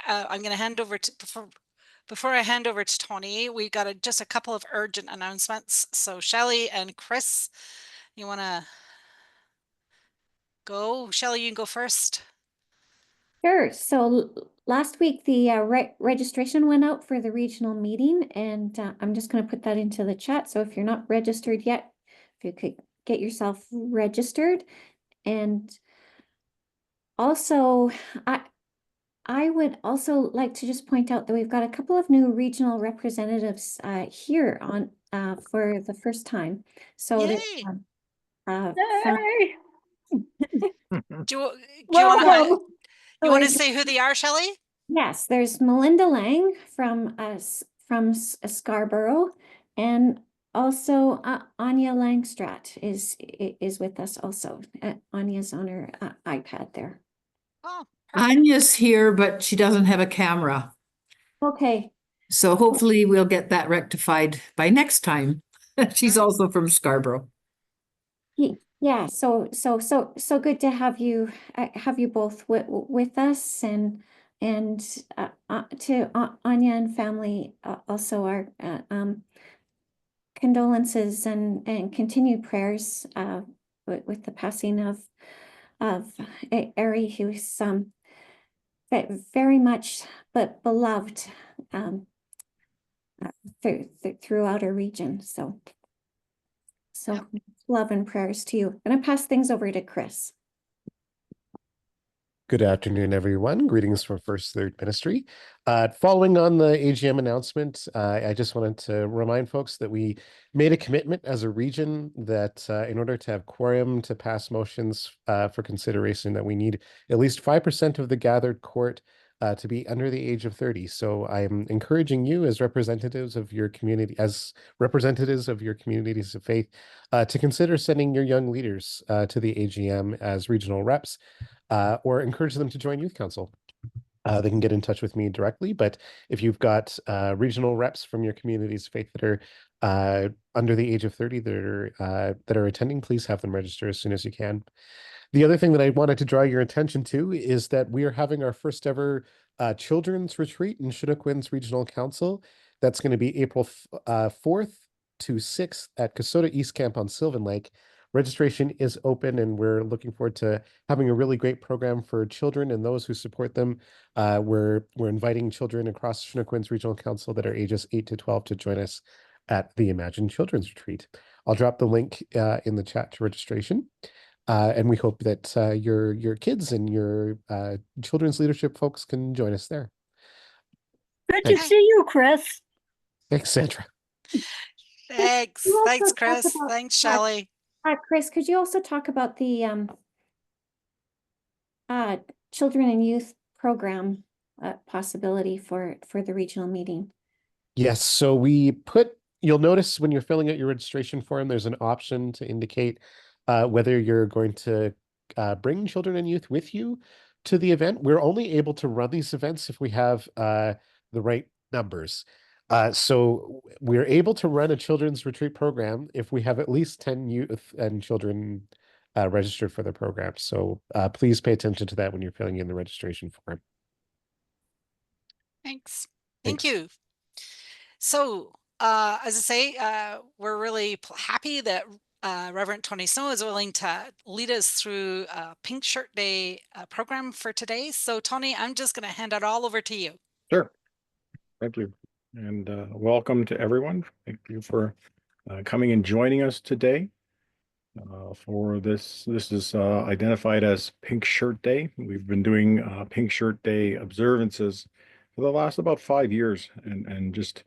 I'm going to hand over to before I hand over to Tony, we got just a couple of urgent announcements. So Shelley and Chris, you want to go? Shelley, you can go first. Sure. So last week, the registration went out for the regional meeting, and I'm just going to put that into the chat. So if you're not registered yet, if you could get yourself registered. And also, I would also like to just point out that we've got a couple of new regional representatives here on for the first time. So there's Yay! Do you want to say who they are, Shelley? Yes, there's Melinda Lang from Scarborough, and also Anya Langstrat is with us also. Anya's on her iPad there. Oh, Anya's here, but she doesn't have a camera. Okay. So hopefully we'll get that rectified by next time. She's also from Scarborough. Yeah, so good to have you both with us, and to Anya and family also our condolences and continued prayers with the passing of Ari, who's very much but beloved throughout our region. So love and prayers to you. I'm going to pass things over to Chris. Good afternoon, everyone. Greetings from First Third Ministry. Following on the AGM announcement, I just wanted to remind folks that we made a commitment as a region that in order to have quorum to pass motions for consideration, that we need at least 5% of the gathered court to be under the age of 30. So I'm encouraging you as representatives of your community, communities of faith, to consider sending your young leaders to the AGM as regional reps, or encourage them to join Youth Council. They can get in touch with me directly, but if you've got regional reps from your communities of faith that are under the age of 30 that are attending, please have them register as soon as you can. The other thing that I wanted to draw your attention to is that we are having our first ever children's retreat in Chinookwine's Regional Council. That's going to be April 4th to 6th at Kasota East Camp on Sylvan Lake. Registration is open, and we're looking forward to having a really great program for children and those who support them. We're inviting children across Chinookwine's Regional Council that are ages 8 to 12 to join us at the Imagine Children's Retreat. I'll drop the link in the chat to registration. And we hope that your kids and your children's leadership folks can join us there. Good to see you, Chris. Thanks, Sandra. Thanks, Chris. Thanks, Shelley. Chris, could you also talk about the children and youth program possibility for the regional meeting? Yes, so you'll notice when you're filling out your registration form, there's an option to indicate whether you're going to bring children and youth with you to the event. We're only able to run these events if we have the right numbers. So we're able to run a children's retreat program if we have at least 10 youth and children registered for the program. So please pay attention to that when you're filling in the registration form. Thanks. Thank you. So as I say, we're really happy that Reverend Tony Snow is willing to lead us through Pink Shirt Day program for today. So Tony, I'm just going to hand it all over to you. Sure. Thank you. And welcome to everyone. Thank you for coming and joining us today for this. This is identified as Pink Shirt Day. We've been doing Pink Shirt Day observances for the last about 5 years, and just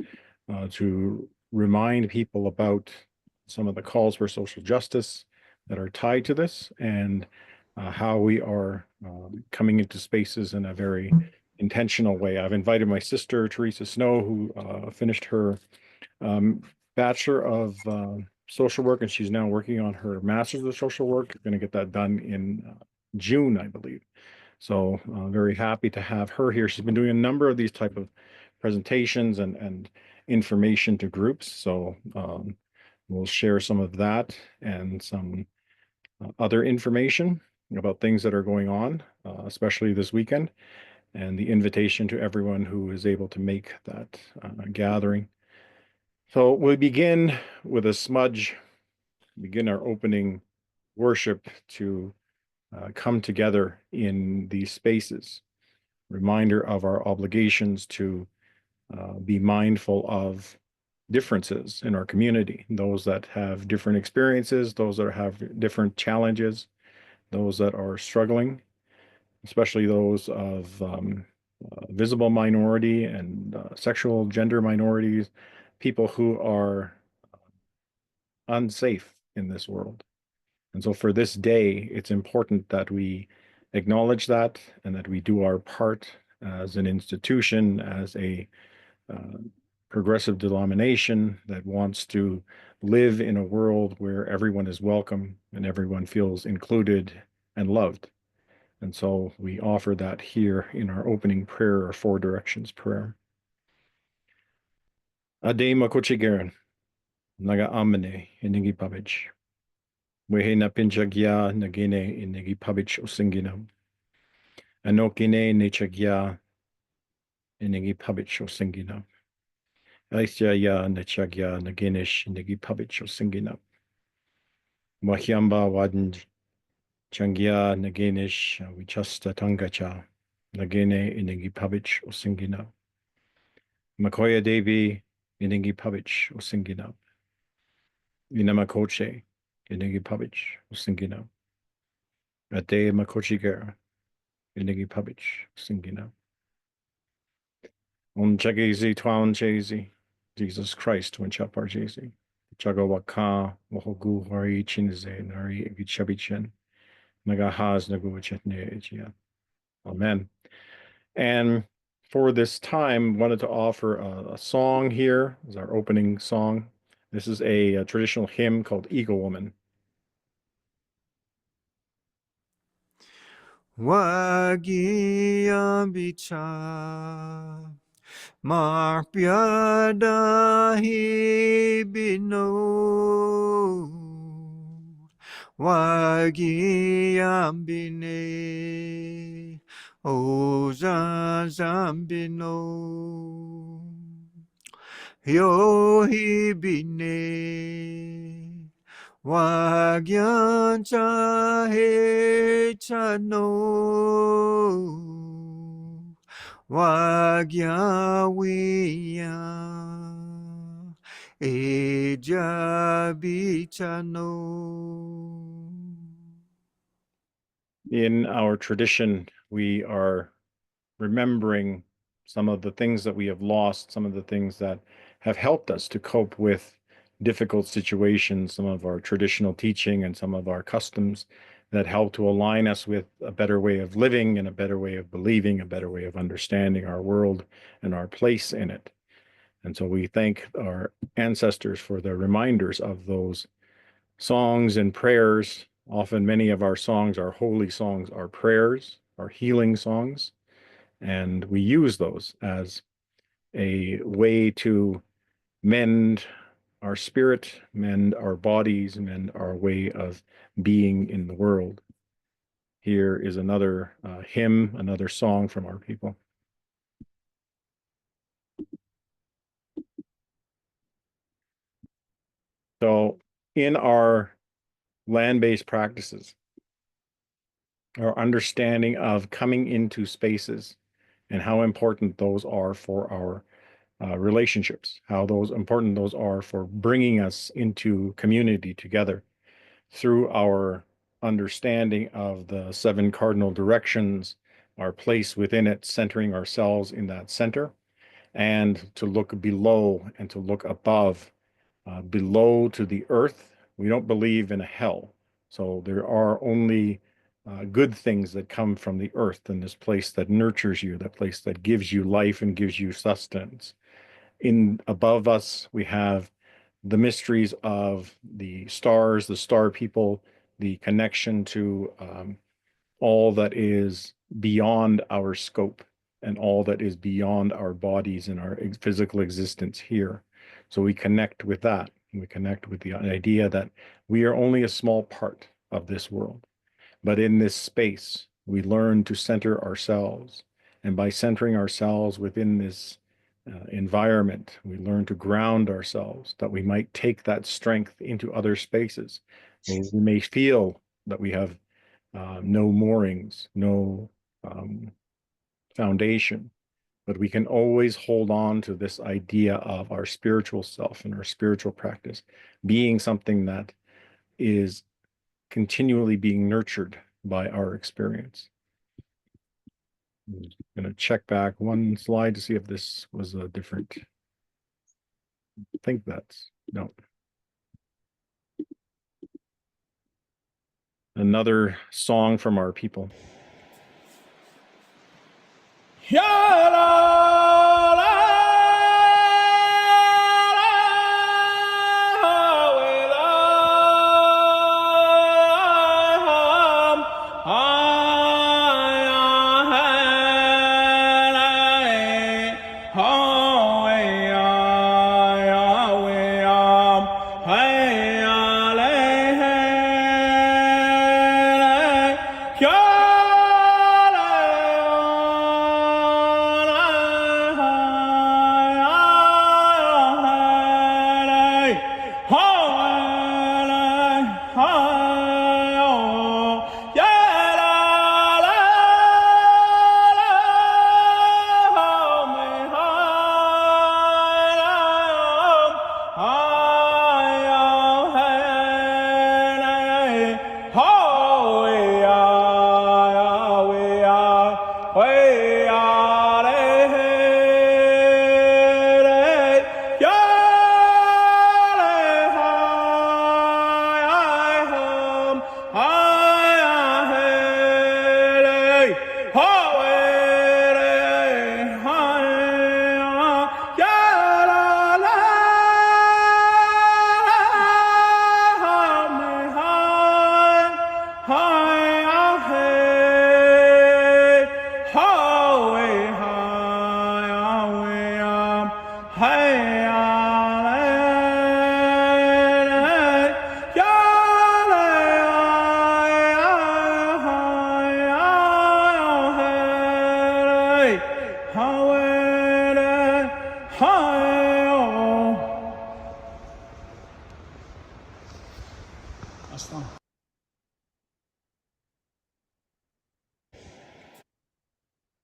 to remind people about some of the calls for social justice that are tied to this, and how we are coming into spaces in a very intentional way. I've invited my sister, Teresa Snow, who finished her Bachelor of Social Work, and she's now working on her Master's of Social Work. Going to get that done in June, I believe. So very happy to have her here. She's been doing a number of these type of presentations and information to groups. So we'll share some of that and some other information about things that are going on, especially this weekend. and the invitation to everyone who is able to make that gathering. So we begin with a smudge, begin our opening worship to come together in these spaces. Reminder of our obligations to be mindful of differences in our community, those that have different experiences, those that have different challenges, those that are struggling, especially those of visible minority and sexual gender minorities, people who are unsafe in this world. And so for this day, it's important that we acknowledge that and that we do our part as an institution, as a progressive denomination that wants to live in a world where everyone is welcome and everyone feels included and loved. And so we offer that here in our opening prayer, our Four Directions prayer. Ade makochigeran, naga amene, inigi pabich. Wehe na pinchagya nagine inigi pabich osingina. Anokine nechagya inigi pabich osingina. Aisya ya nechagya naginesh inigi pabich osingina. Mahyamba wadnj changya naginesh wichasta tangacha. Nagine inigi pabich osingina. Makoya Devi Iningi Pavich Osingina. Inamakoche Iningi Pavich Osingina. Ate Makochiger Iningi Pavich Osingina. On Chagezi Twan Chezi, Jesus Christ, when Chapar Jezi. Chagawaka, Wahogu, Hari Chinze, Nari Igichabichen, Nagahaz Naguachetne Ejia. Amen. And for this time, wanted to offer a song here as our opening song. This is a traditional hymn called Eagle Woman. Wagiambicha Marpiada Hibino Wagiambine Ozazambino Yohibine Wagyancha Hechano Wagyawiya Ejabichano. In our tradition, we are remembering some of the things that we have lost, some of the things that have helped us to cope with difficult situations, some of our traditional teaching and some of our customs that help to align us with a better way of living and a better way of believing, a better way of understanding our world and our place in it. And so we thank our ancestors for the reminders of those songs and prayers. Often many of our songs, our holy songs, are prayers, are healing songs. And we use those as a way to mend our spirit, mend our bodies, mend our way of being in the world. Here is another hymn, another song from our people. So in our land-based practices, our understanding of coming into spaces and how important those are for our relationships, how important those are for bringing us into community together through our understanding of the 7 cardinal directions, our place within it, centering ourselves in that center, and to look below and to look above, below to the earth. We don't believe in a hell. So there are only good things that come from the earth and this place that nurtures you, that place that gives you life and gives you sustenance. In above us, we have the mysteries of the stars, the star people, the connection to all that is beyond our scope and all that is beyond our bodies and our physical existence here. So we connect with that. We connect with the idea that we are only a small part of this world. But in this space, we learn to center ourselves And by centering ourselves within this environment, we learn to ground ourselves, that we might take that strength into other spaces. We may feel that we have no moorings, no foundation, but we can always hold on to this idea of our spiritual self and our spiritual practice being something that is continually being nurtured by our experience. I'm going to check back one slide to see if this was a different. I think that's no. Another song from our people.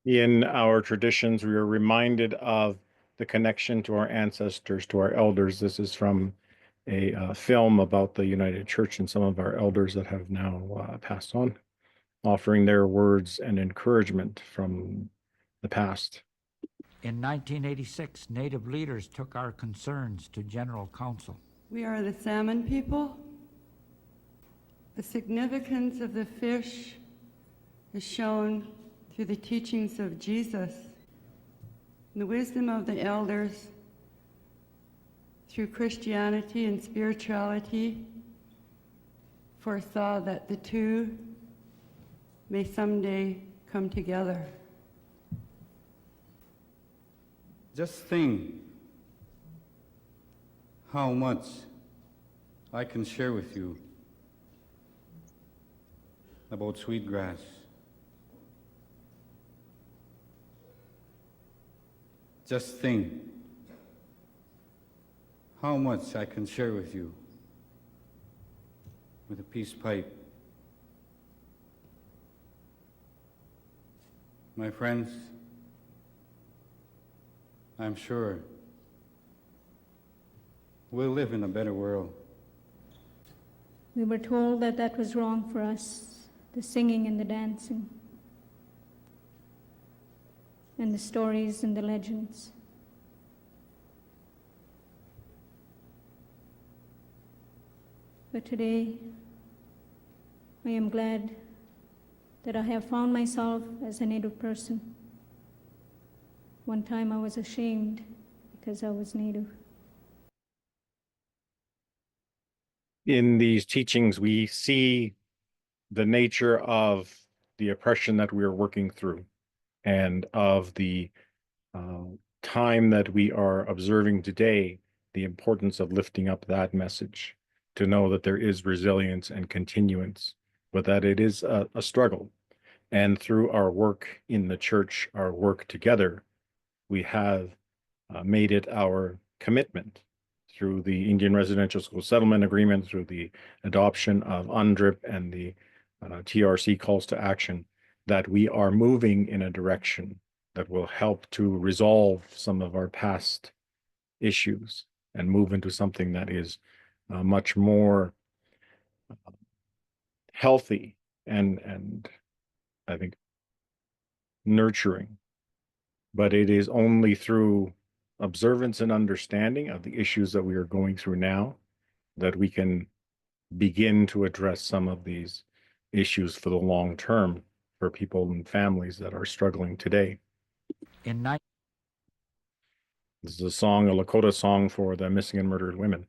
In our traditions, we are reminded of the connection to our ancestors, to our elders. This is from a film about the United Church and some of our elders that have now passed on, offering their words and encouragement from the past. In 1986, Native leaders took our concerns to General Council. We are the salmon people. The significance of the fish is shown through the teachings of Jesus. The wisdom of the elders through Christianity and spirituality foresaw that the two may someday come together. Just think how much I can share with you about sweetgrass. Just think how much I can share with you with a peace pipe. My friends, I'm sure we'll live in a better world. We were told that that was wrong for us, the singing and the dancing, and the stories and the legends. But today, I am glad that I have found myself as a Native person. One time I was ashamed because I was Native. In these teachings, we see the nature of the oppression that we are working through and of the time that we are observing today, the importance of lifting up that message, to know that there is resilience and continuance, but that it is a struggle. And through our work in the church, our work together, we have made it our commitment through the Indian Residential School Settlement Agreement, through the adoption of UNDRIP and the TRC calls to action, that we are moving in a direction that will help to resolve some of our past issues and move into something that is much more healthy and I think nurturing. But it is only through observance and understanding of the issues that we are going through now that we can begin to address some of these issues for the long term for people and families that are struggling today. In This is a song, a Lakota song for the missing and murdered women.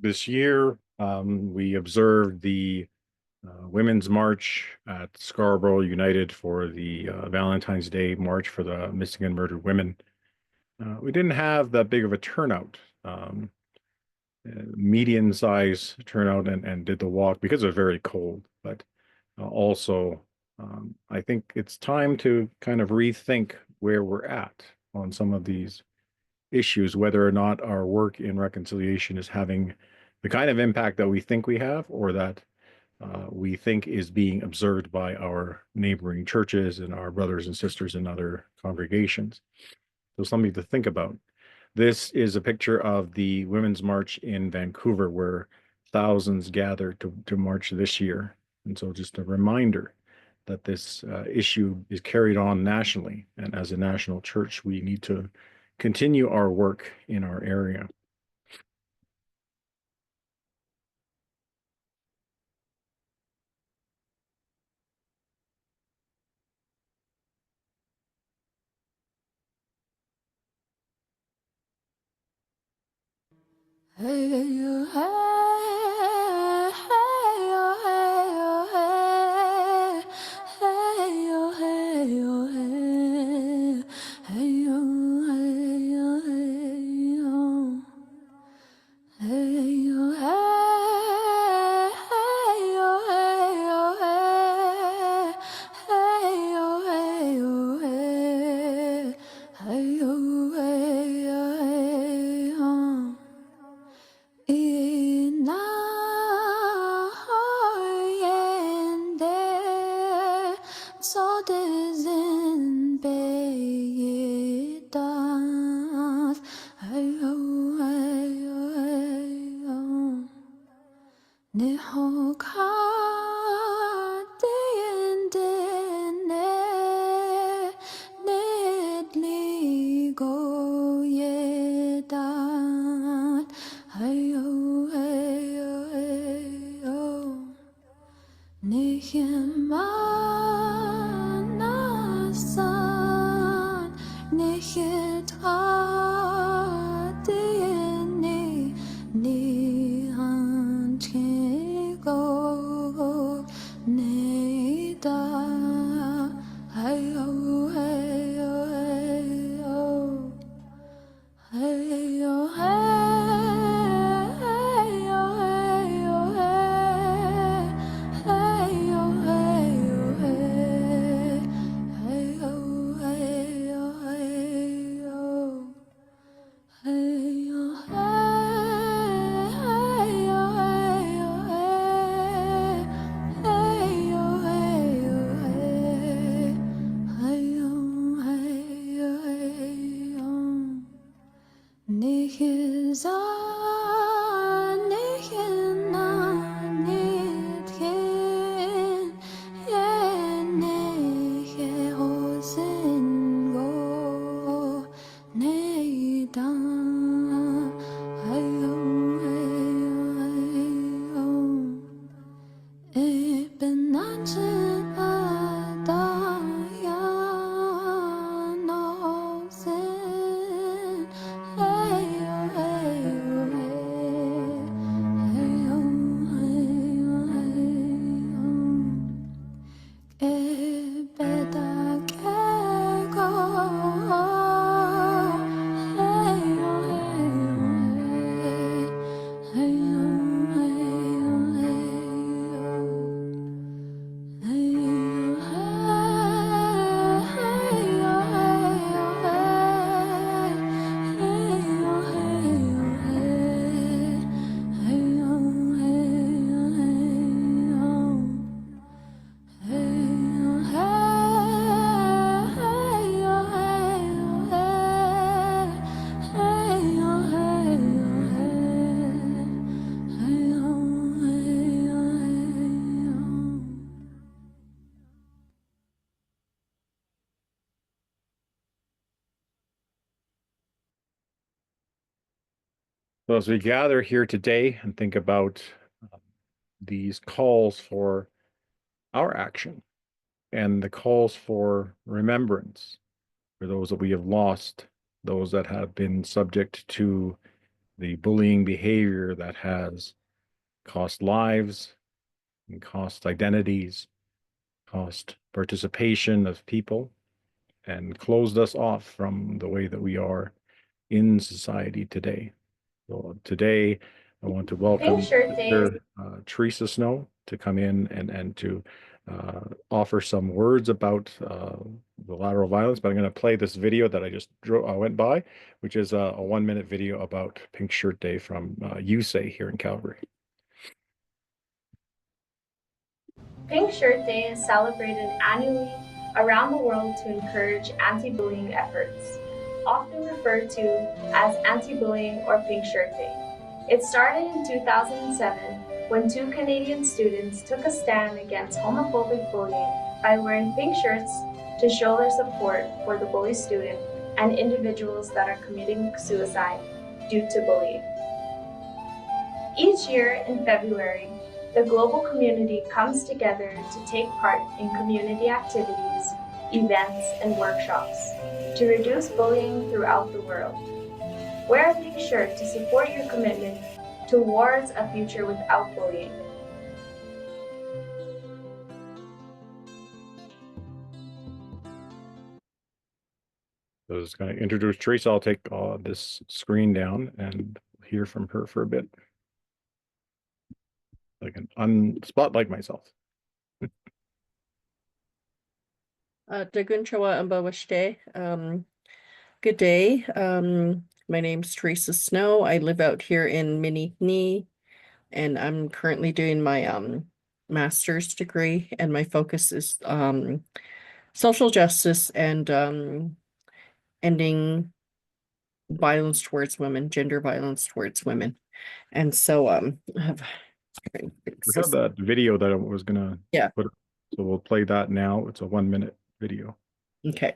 This year, we observed the Women's March at Scarborough United for the Valentine's Day March for the missing and murdered women. We didn't have that big of a turnout, median size turnout, and did the walk because it was very cold. But also, I think it's time to kind of rethink where we're at on some of these issues, whether or not our work in reconciliation is having the kind of impact that we think we have, or that we think is being observed by our neighboring churches and our brothers and sisters in other congregations. So something to think about. This is a picture of the Women's March in Vancouver, where thousands gathered to march this year. And so just a reminder that this issue is carried on nationally. And as a national church, we need to continue our work in our area. Hey, So as we gather here today and think about these calls for our action and the calls for remembrance for those that we have lost, those that have been subject to the bullying behavior that has cost lives and cost identities, cost participation of people, and closed us off from the way that we are in society today. So today, I want to welcome Sister, Teresa Snow to come in and to offer some words about the lateral violence. But I'm going to play this video that I just went by, which is a 1-minute video about Pink Shirt Day from USAY here in Calgary. Pink Shirt Day is celebrated annually around the world to encourage anti-bullying efforts, often referred to as anti-bullying or Pink Shirt Day. It started in 2007 when 2 Canadian students took a stand against homophobic bullying by wearing pink shirts to show their support for the bullied student and individuals that are committing suicide due to bullying. Each year in February, the global community comes together to take part in community activities, events, and workshops to reduce bullying throughout the world. Wear a pink shirt to support your commitment towards a future without bullying. So I was going to introduce Teresa. I'll take this screen down and hear from her for a bit. I can unspotlight myself. Dagunchawa Ambawashte. Good day. My name's Teresa Snow. I live out here in Minitni, and I'm currently doing my master's degree, and my focus is social justice and ending violence towards women, gender violence towards women. And so I have We have that video that I was gonna put, so we'll play that now. It's a 1-minute video. Okay.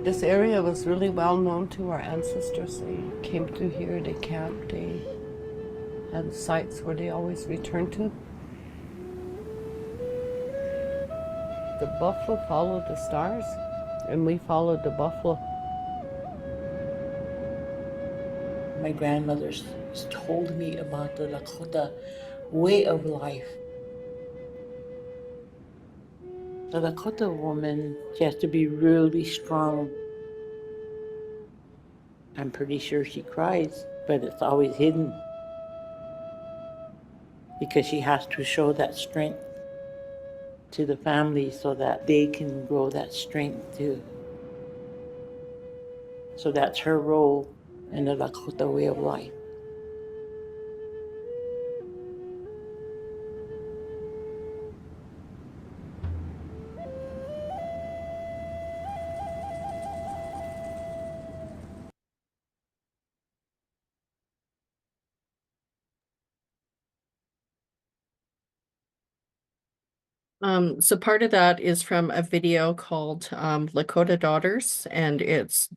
This area was really well known to our ancestors. They came through here, they camped, they had sites where they always returned to. The buffalo followed the stars, and we followed the buffalo. My grandmothers told me about the Lakota way of life. The Lakota woman, she has to be really strong. I'm pretty sure she cries, but it's always hidden. Because she has to show that strength to the family so that they can grow that strength too. So that's her role in the Lakota way of life. So part of that is from a video called Lakota Daughters, and it's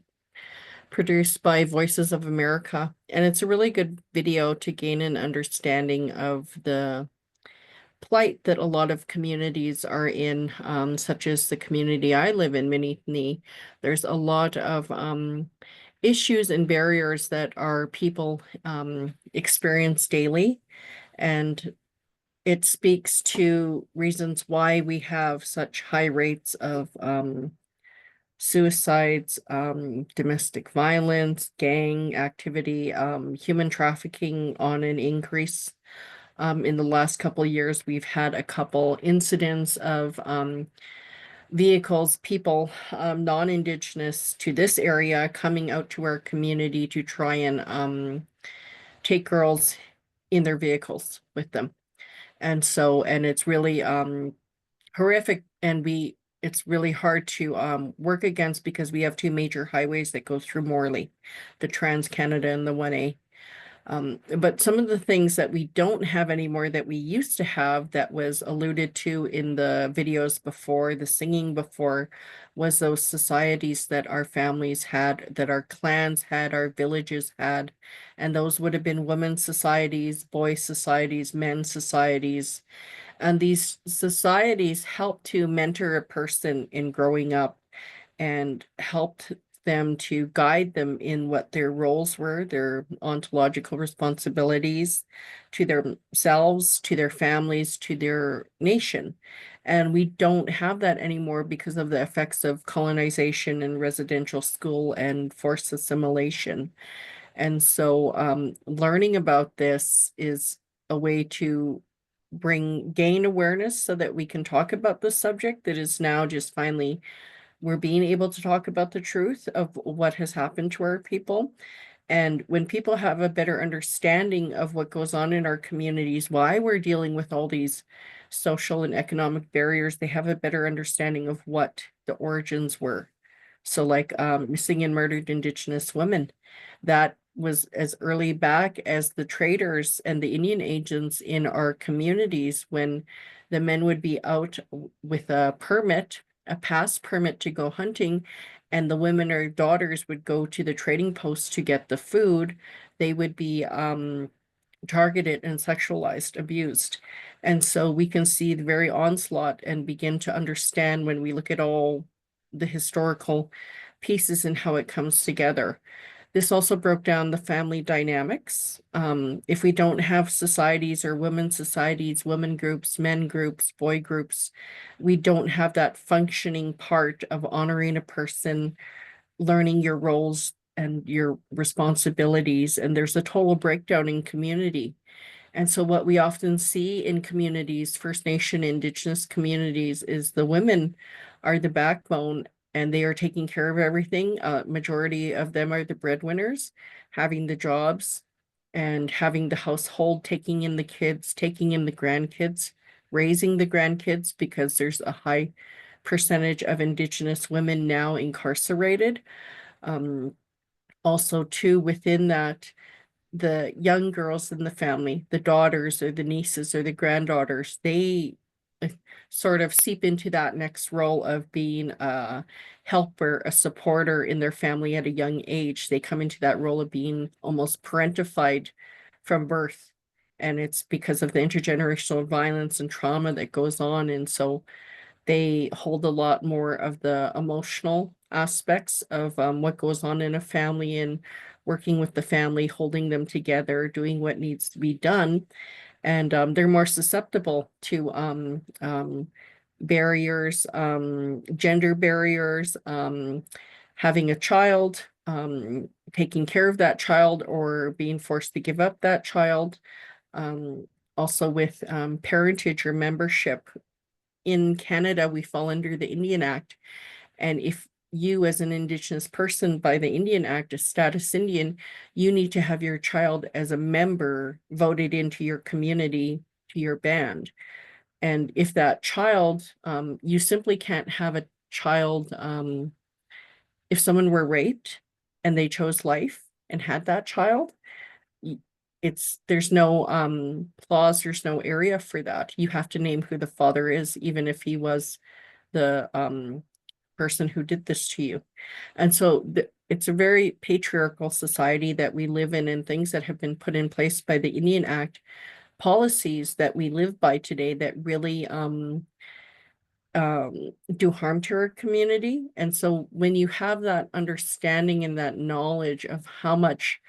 produced by Voices of America. And it's a really good video to gain an understanding of the plight that a lot of communities are in, such as the community I live in, Minitni. There's a lot of issues and barriers that our people experience daily. And it speaks to reasons why we have such high rates of suicides, domestic violence, gang activity, human trafficking on an increase. In the last couple of years, we've had a couple incidents of vehicles, people non-Indigenous to this area coming out to our community to try and take girls in their vehicles with them. And so, and it's really horrific, and it's really hard to work against because we have two major highways that go through Morley, the Trans-Canada and the 1A. But some of the things that we don't have anymore that we used to have that was alluded to in the videos before, the singing before, was those societies that our families had, that our clans had, our villages had. And those would have been women's societies, boys' societies, men's societies. And these societies helped to mentor a person in growing up and helped them to guide them in what their roles were, their ontological responsibilities to themselves, to their families, to their nation. And we don't have that anymore because of the effects of colonization and residential school and forced assimilation. And so learning about this is a way to gain awareness so that we can talk about this subject that is now just finally we're being able to talk about the truth of what has happened to our people. And when people have a better understanding of what goes on in our communities, why we're dealing with all these social and economic barriers, they have a better understanding of what the origins were. So like missing and murdered Indigenous women, that was as early back as the traders and the Indian agents in our communities, when the men would be out with a permit, a pass permit to go hunting, and the women or daughters would go to the trading post to get the food, they would be targeted and sexualized, abused. And so we can see the very onslaught and begin to understand when we look at all the historical pieces and how it comes together. This also broke down the family dynamics. If we don't have societies or women's societies, women groups, men groups, boy groups, we don't have that functioning part of honoring a person, learning your roles and your responsibilities, and there's a total breakdown in community. And so what we often see in communities, First Nation, Indigenous communities, is the women are the backbone and they are taking care of everything. Majority of them are the breadwinners, having the jobs and having the household, taking in the kids, taking in the grandkids, raising the grandkids, because there's a high percentage of Indigenous women now incarcerated. Also, too, within that, the young girls in the family, the daughters or the nieces or the granddaughters, they sort of seep into that next role of being a helper, a supporter in their family at a young age. They come into that role of being almost parentified from birth. And it's because of the intergenerational violence and trauma that goes on. And so they hold a lot more of the emotional aspects of what goes on in a family and working with the family, holding them together, doing what needs to be done. And they're more susceptible to barriers, gender barriers, having a child, taking care of that child or being forced to give up that child. Also with parentage or membership. In Canada, we fall under the Indian Act. And if you as an Indigenous person by the Indian Act, a status Indian, you need to have your child as a member voted into your community, to your band. And if that child, you simply can't have a child, if someone were raped and they chose life and had that child, there's no clause, there's no area for that. You have to name who the father is, even if he was the person who did this to you. And so it's a very patriarchal society that we live in, and things that have been put in place by the Indian Act, policies that we live by today that really do harm to our community. And so when you have that understanding and that knowledge of how much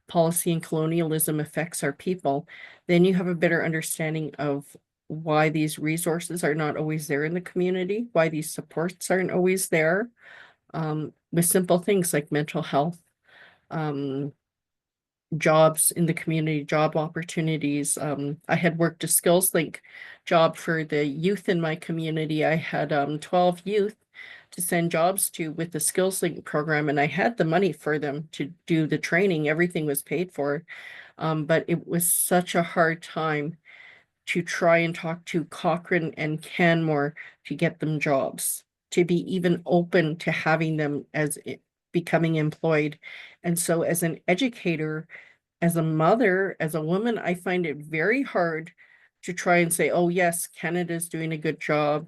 policy and colonialism affects our people, then you have a better understanding of why these resources are not always there in the community, why these supports aren't always there, with simple things like mental health, jobs in the community, job opportunities. I had worked a skills link job for the youth in my community. I had 12 youth to send jobs to with the skills link program, and I had the money for them to do the training. Everything was paid for, but it was such a hard time to try and talk to Cochrane and Canmore to get them jobs, to be even open to having them as becoming employed. And so as an educator, as a mother, as a woman, I find it very hard to try and say, oh yes, Canada's doing a good job,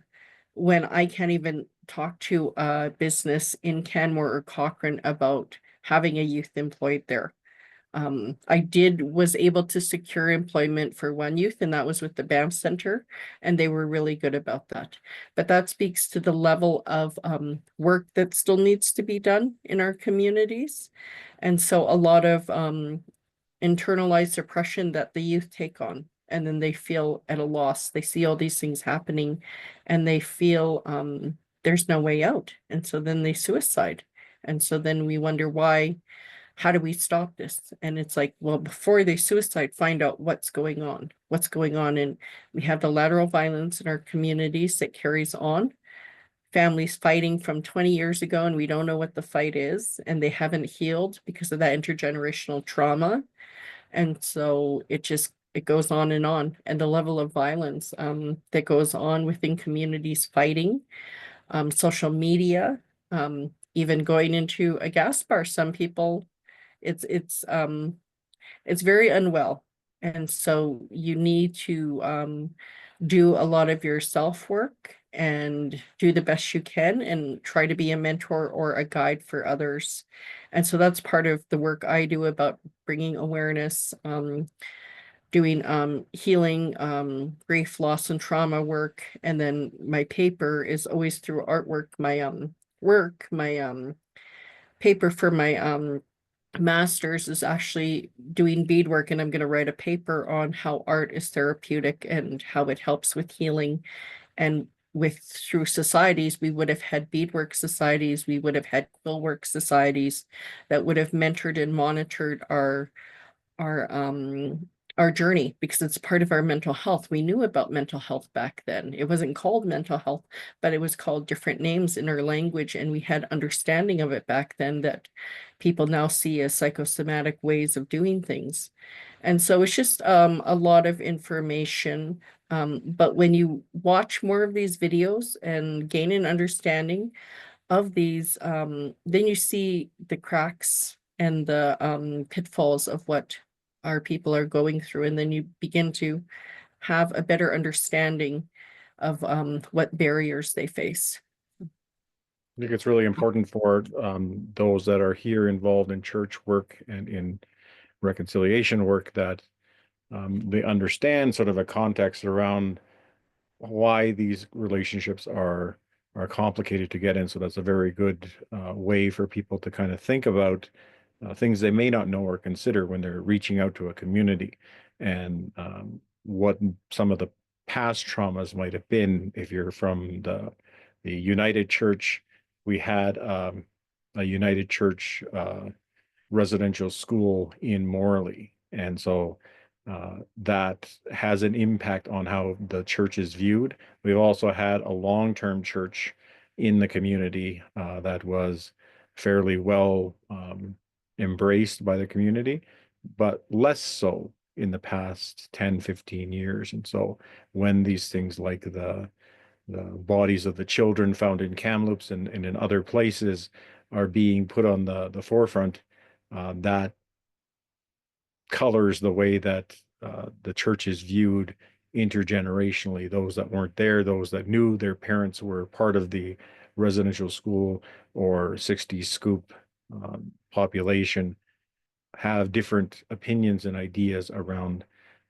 when I can't even talk to a business in Canmore or Cochrane about having a youth employed there. I was able to secure employment for one youth, and that was with the BAM Center, and they were really good about that. But that speaks to the level of work that still needs to be done in our communities. And so a lot of internalized oppression that the youth take on, and then they feel at a loss. They see all these things happening and they feel there's no way out. And so then they suicide. And so then we wonder why. How do we stop this? And it's like, well, before they suicide, find out what's going on. And we have the lateral violence in our communities that carries on. Families fighting from 20 years ago, and we don't know what the fight is, and they haven't healed because of that intergenerational trauma. And so it goes on. And the level of violence that goes on within communities fighting, social media, even going into a gas bar, some people, it's very unwell. And so you need to do a lot of your self work and do the best you can and try to be a mentor or a guide for others. And so that's part of the work I do about bringing awareness, doing healing, grief, loss, and trauma work. And then my paper is always through artwork. My paper for my master's is actually doing beadwork, and I'm going to write a paper on how art is therapeutic and how it helps with healing. And through societies, we would have had beadwork societies, we would have had quillwork societies that would have mentored and monitored our um our journey, because it's part of our mental health. We knew about mental health back then. It wasn't called mental health, but it was called different names in our language, and we had understanding of it back then that people now see as psychosomatic ways of doing things. And so it's just a lot of information. But when you watch more of these videos and gain an understanding of these, then you see the cracks and the pitfalls of what our people are going through. And then you begin to have a better understanding of what barriers they face. I think it's really important for those that are here involved in church work and in reconciliation work that they understand sort of a context around why these relationships are complicated to get in. So that's a very good way for people to kind of think about things they may not know or consider when they're reaching out to a community, and what some of the past traumas might have been. If you're from the United Church, we had a United Church residential school in Morley, and so that has an impact on how the church is viewed. We've also had a long-term church in the community that was fairly well embraced by the community, but less so in the past 10, 15 years. And so when these things like the bodies of the children found in Kamloops and in other places are being put on the forefront, that colors the way that the church is viewed intergenerationally. Those that weren't there, those that knew their parents were part of the residential school or 60s scoop population, have different opinions and ideas around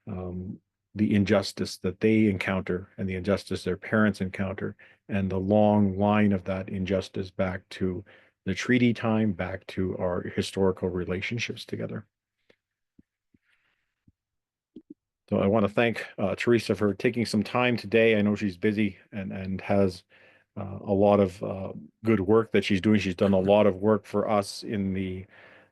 the injustice that they encounter and the injustice their parents encounter, and the long line of that injustice back to the treaty time, back to our historical relationships together. So I want to thank Teresa for taking some time today. I know she's busy and has a lot of good work that she's doing. She's done a lot of work for us in the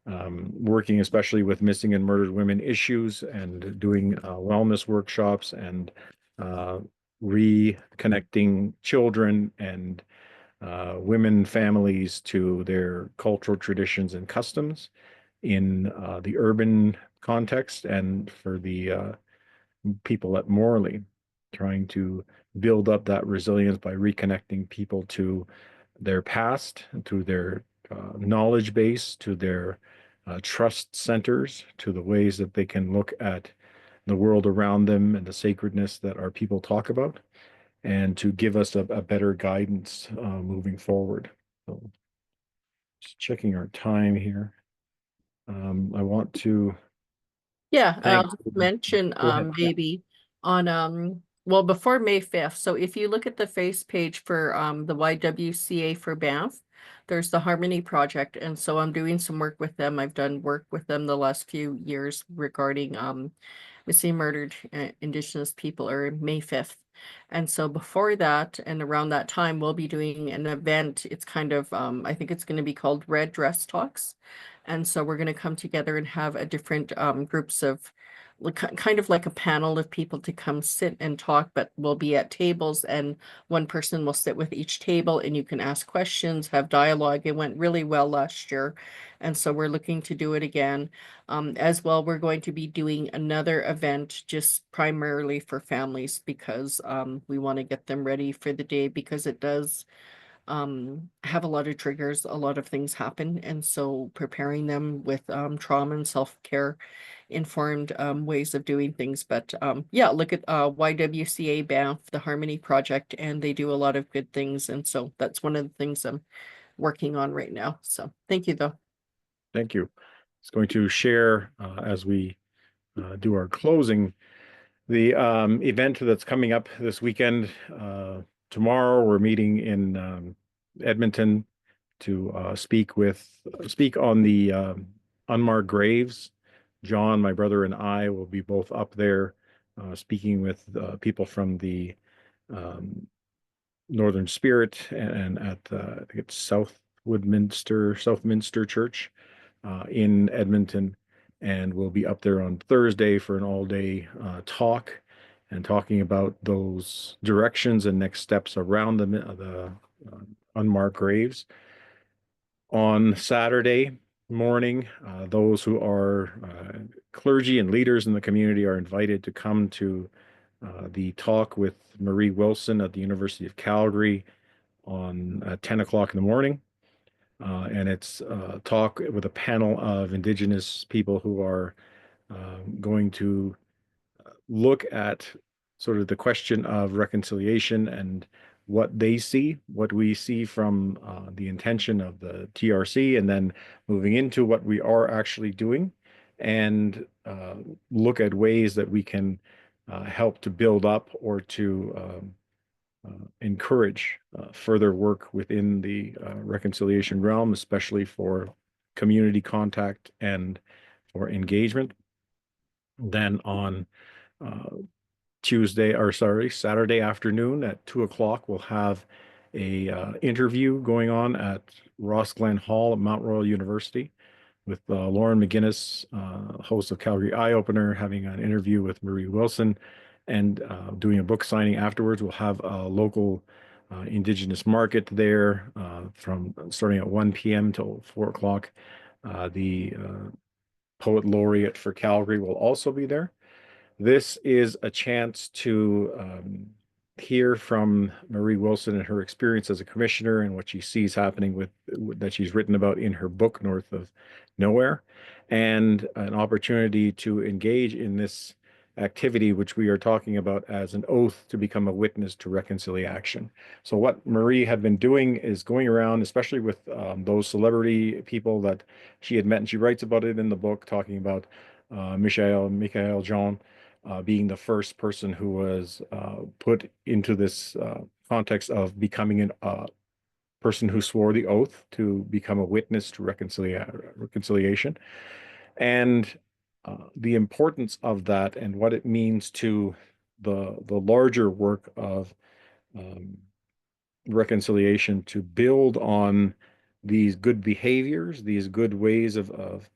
working especially with missing and murdered women issues, and doing wellness workshops, and reconnecting children and women families to their cultural traditions and customs in the urban context, and for the people at Morley, trying to build up that resilience by reconnecting people to their past, to their knowledge base, to their trust centers, to the ways that they can look at the world around them and the sacredness that our people talk about, and to give us a better guidance moving forward. So just checking our time here. I want to Yeah, I'll thank. just mention Go ahead. maybe on well, before May 5th. So if you look at the face page for the YWCA for Banff, there's the Harmony Project, and so I'm doing some work with them. I've done work with them the last few years regarding missing murdered Indigenous people, or May 5th. And so before that and around that time, we'll be doing an event. It's kind of I think it's going to be called Red Dress Talks. And so we're going to come together and have a different groups of kind of like a panel of people to come sit and talk, but we'll be at tables, and one person will sit with each table, and you can ask questions, have dialogue. It went really well last year. And so we're looking to do it again. As well, we're going to be doing another event just primarily for families, because we want to get them ready for the day, because it does have a lot of triggers, a lot of things happen. And so preparing them with trauma and self-care informed ways of doing things. But yeah, look at YWCA Banff, the Harmony Project, and they do a lot of good things. And so that's one of the things I'm working on right now. So thank you though. Thank you. It's going to share as we do our closing, the event that's coming up this weekend. Tomorrow, we're meeting in Edmonton to speak on the unmarked graves. John, my brother, and I will be both up there speaking with people from the Northern Spirit and at I think it's Southminster Church in Edmonton, and we'll be up there on Thursday for an all-day talk and talking about those directions and next steps around the unmarked graves. On Saturday morning, those who are clergy and leaders in the community are invited to come to the talk with Marie Wilson at the University of Calgary on 10 o'clock in the morning. And it's a talk with a panel of Indigenous people who are going to look at sort of the question of reconciliation and what they see, what we see from the intention of the TRC, and then moving into what we are actually doing, and look at ways that we can help to build up or to encourage further work within the reconciliation realm, especially for community contact and for engagement. Then on Saturday afternoon at 2 o'clock, we'll have a interview going on at Ross Glen Hall at Mount Royal University with Lauren McGinnis, host of Calgary Eye Opener, having an interview with Marie Wilson and doing a book signing afterwards. We'll have a local Indigenous market there from starting at 1 p.m. till 4 o'clock. The poet laureate for Calgary will also be there. This is a chance to hear from Marie Wilson and her experience as a commissioner and what she sees happening that she's written about in her book, North of Nowhere, and an opportunity to engage in this activity, which we are talking about as an oath to become a witness to reconciliation. So what Marie had been doing is going around, especially with those celebrity people that she had met, and she writes about it in the book, talking about Michael Jean, being the first person who was put into this context of becoming a person who swore the oath to become a witness to reconciliation, and the importance of that and what it means to the larger work of reconciliation, to build on these good behaviors, these good ways of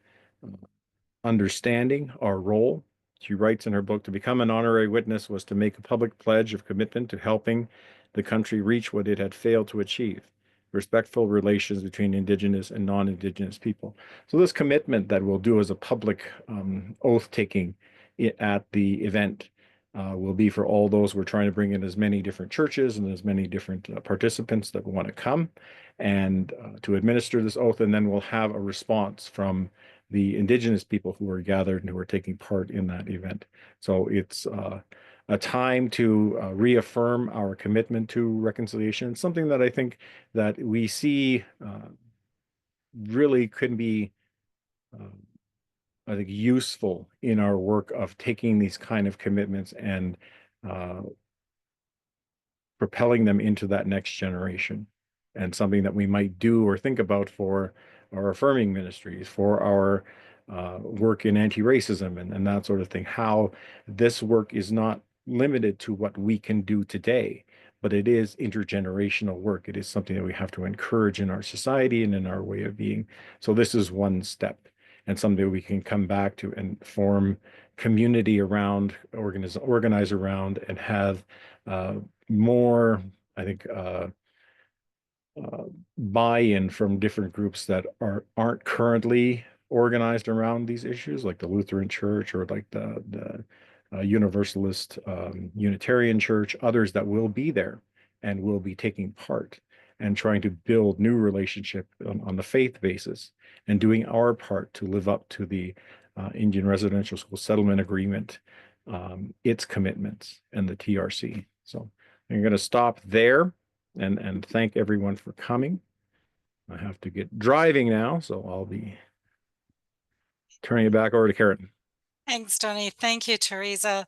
understanding our role. She writes in her book, to become an honorary witness was to make a public pledge of commitment to helping the country reach what it had failed to achieve, respectful relations between Indigenous and non-Indigenous people. So this commitment that we'll do as a public oath-taking at the event will be for all those. We're trying to bring in as many different churches and as many different participants that want to come and to administer this oath, and then we'll have a response from the Indigenous people who are gathered and who are taking part in that event. So it's a time to reaffirm our commitment to reconciliation. It's something that I think that we see really can be, I think, useful in our work of taking these kind of commitments and propelling them into that next generation, and something that we might do or think about for our affirming ministries, for our work in anti-racism and that sort of thing. How this work is not limited to what we can do today, but it is intergenerational work. It is something that we have to encourage in our society and in our way of being. So this is one step, and something we can come back to and form community around, organize around, and have more, I think, buy-in from different groups that aren't currently organized around these issues, like the Lutheran Church or like the Universalist Unitarian Church, others that will be there and will be taking part. and trying to build new relationship on the faith basis and doing our part to live up to the Indian Residential School Settlement Agreement, its commitments, and the TRC. So I'm going to stop there and thank everyone for coming. I have to get driving now, so I'll be turning it back over to Karen. Thanks, Tony. Thank you, Teresa.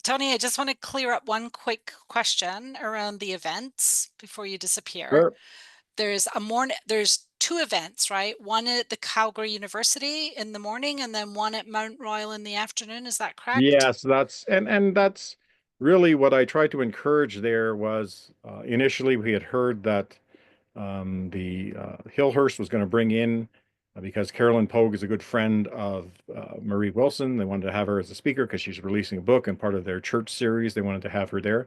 Tony, I just want to clear up one quick question around the events before you disappear. Sure. There's two events, right? One at the Calgary University in the morning and then one at Mount Royal in the afternoon. Is that correct? Yes, that's really what I tried to encourage there was initially we had heard that the Hillhurst was going to bring in because Carolyn Pogue is a good friend of Marie Wilson. They wanted to have her as a speaker because she's releasing a book and part of their church series. They wanted to have her there.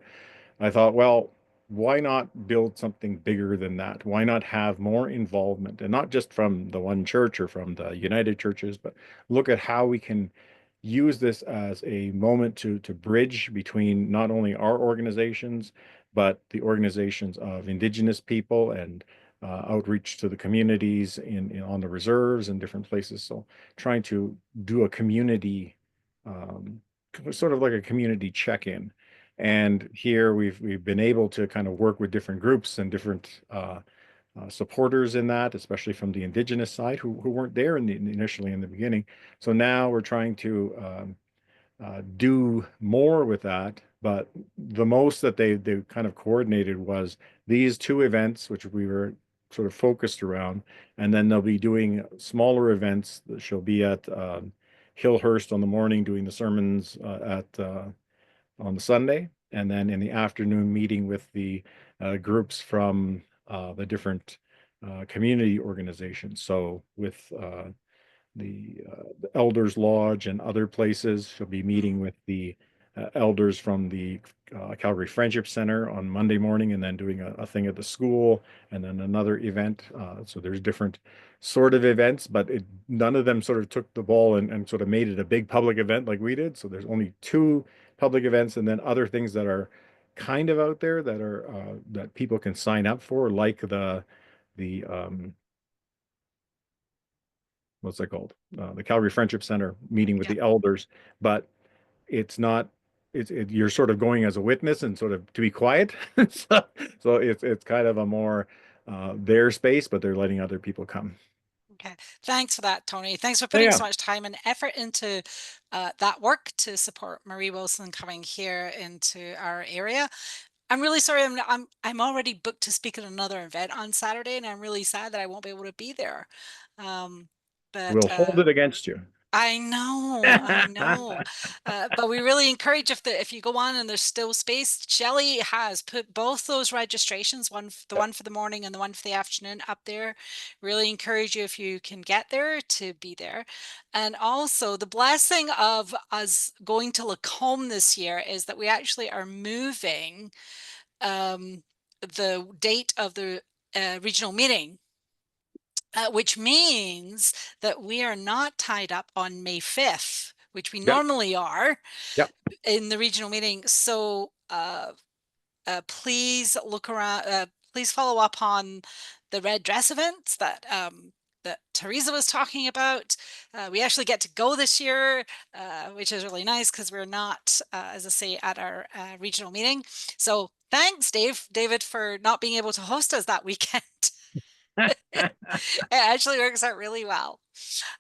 I thought, well, why not build something bigger than that? Why not have more involvement, and not just from the one church or from the United Churches, but look at how we can use this as a moment to bridge between not only our organizations, but the organizations of Indigenous people and outreach to the communities on the reserves and different places. So trying to do a community, sort of like a community check-in. And here we've been able to kind of work with different groups and different supporters in that, especially from the Indigenous side who weren't there initially in the beginning. So now we're trying to do more with that, but the most that they kind of coordinated was these two events, which we were sort of focused around, and then they'll be doing smaller events. She'll be at Hillhurst on the morning doing the sermons on the Sunday, and then in the afternoon meeting with the groups from the different community organizations. So with the Elders Lodge and other places. She'll be meeting with the elders from the Calgary Friendship Center on Monday morning, and then doing a thing at the school, and then another event. So there's different sort of events, but none of them sort of took the ball and sort of made it a big public event like we did. So there's only two public events, and then other things that are kind of out there that are that people can sign up for, like the what's that called? The Calgary Friendship Center meeting with the elders, but it's not, you're sort of going as a witness and sort of to be quiet. So it's kind of a more their space, but they're letting other people come. Okay, thanks for that, Tony. Thanks for putting so much time and effort into that work to support Marie Wilson coming here into our area. I'm really sorry. I'm already booked to speak at another event on Saturday, and I'm really sad that I won't be able to be there. But we'll hold it against you. I know. But we really encourage if you go on and there's still space, Shelley has put both those registrations, the one for the morning and the one for the afternoon, up there. Really encourage you, if you can get there, to be there. And also the blessing of us going to Lacombe this year is that we actually are moving the date of the regional meeting. Which means that we are not tied up on May 5th, which we normally are in the regional meeting. So please look around, please follow up on the red dress events that that Teresa was talking about. We actually get to go this year, which is really nice because we're not, as I say, at our regional meeting. So thanks, David, for not being able to host us that weekend. It actually works out really well.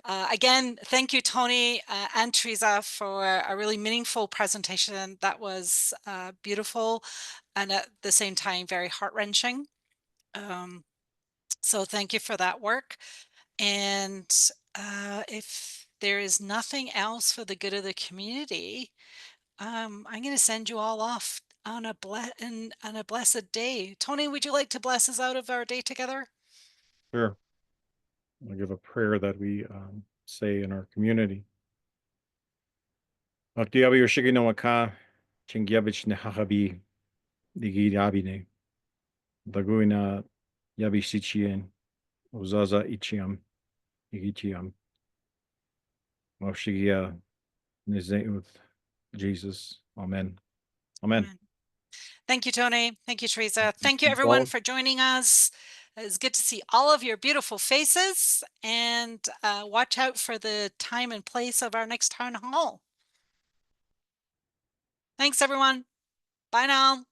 Again, thank you, Tony and Teresa, for a really meaningful presentation that was beautiful and at the same time very heart-wrenching. So thank you for that work. And if there is nothing else for the good of the community, I'm going to send you all off on a blessed day. Tony, would you like to bless us out of our day together? Sure. I'll give a prayer that we say in our community. Akdiabi yoshigi no waka, chingyabich ne hahabi, digi yabine, daguina yabi sichien, ozaza ichiam, igichiam, washigia nizeut, Jesus. Amen. Amen. Thank you, Tony. Thank you, Teresa. Thank you, you everyone, both. for joining us. It's good to see all of your beautiful faces, and watch out for the time and place of our next town hall. Thanks, everyone. Bye now.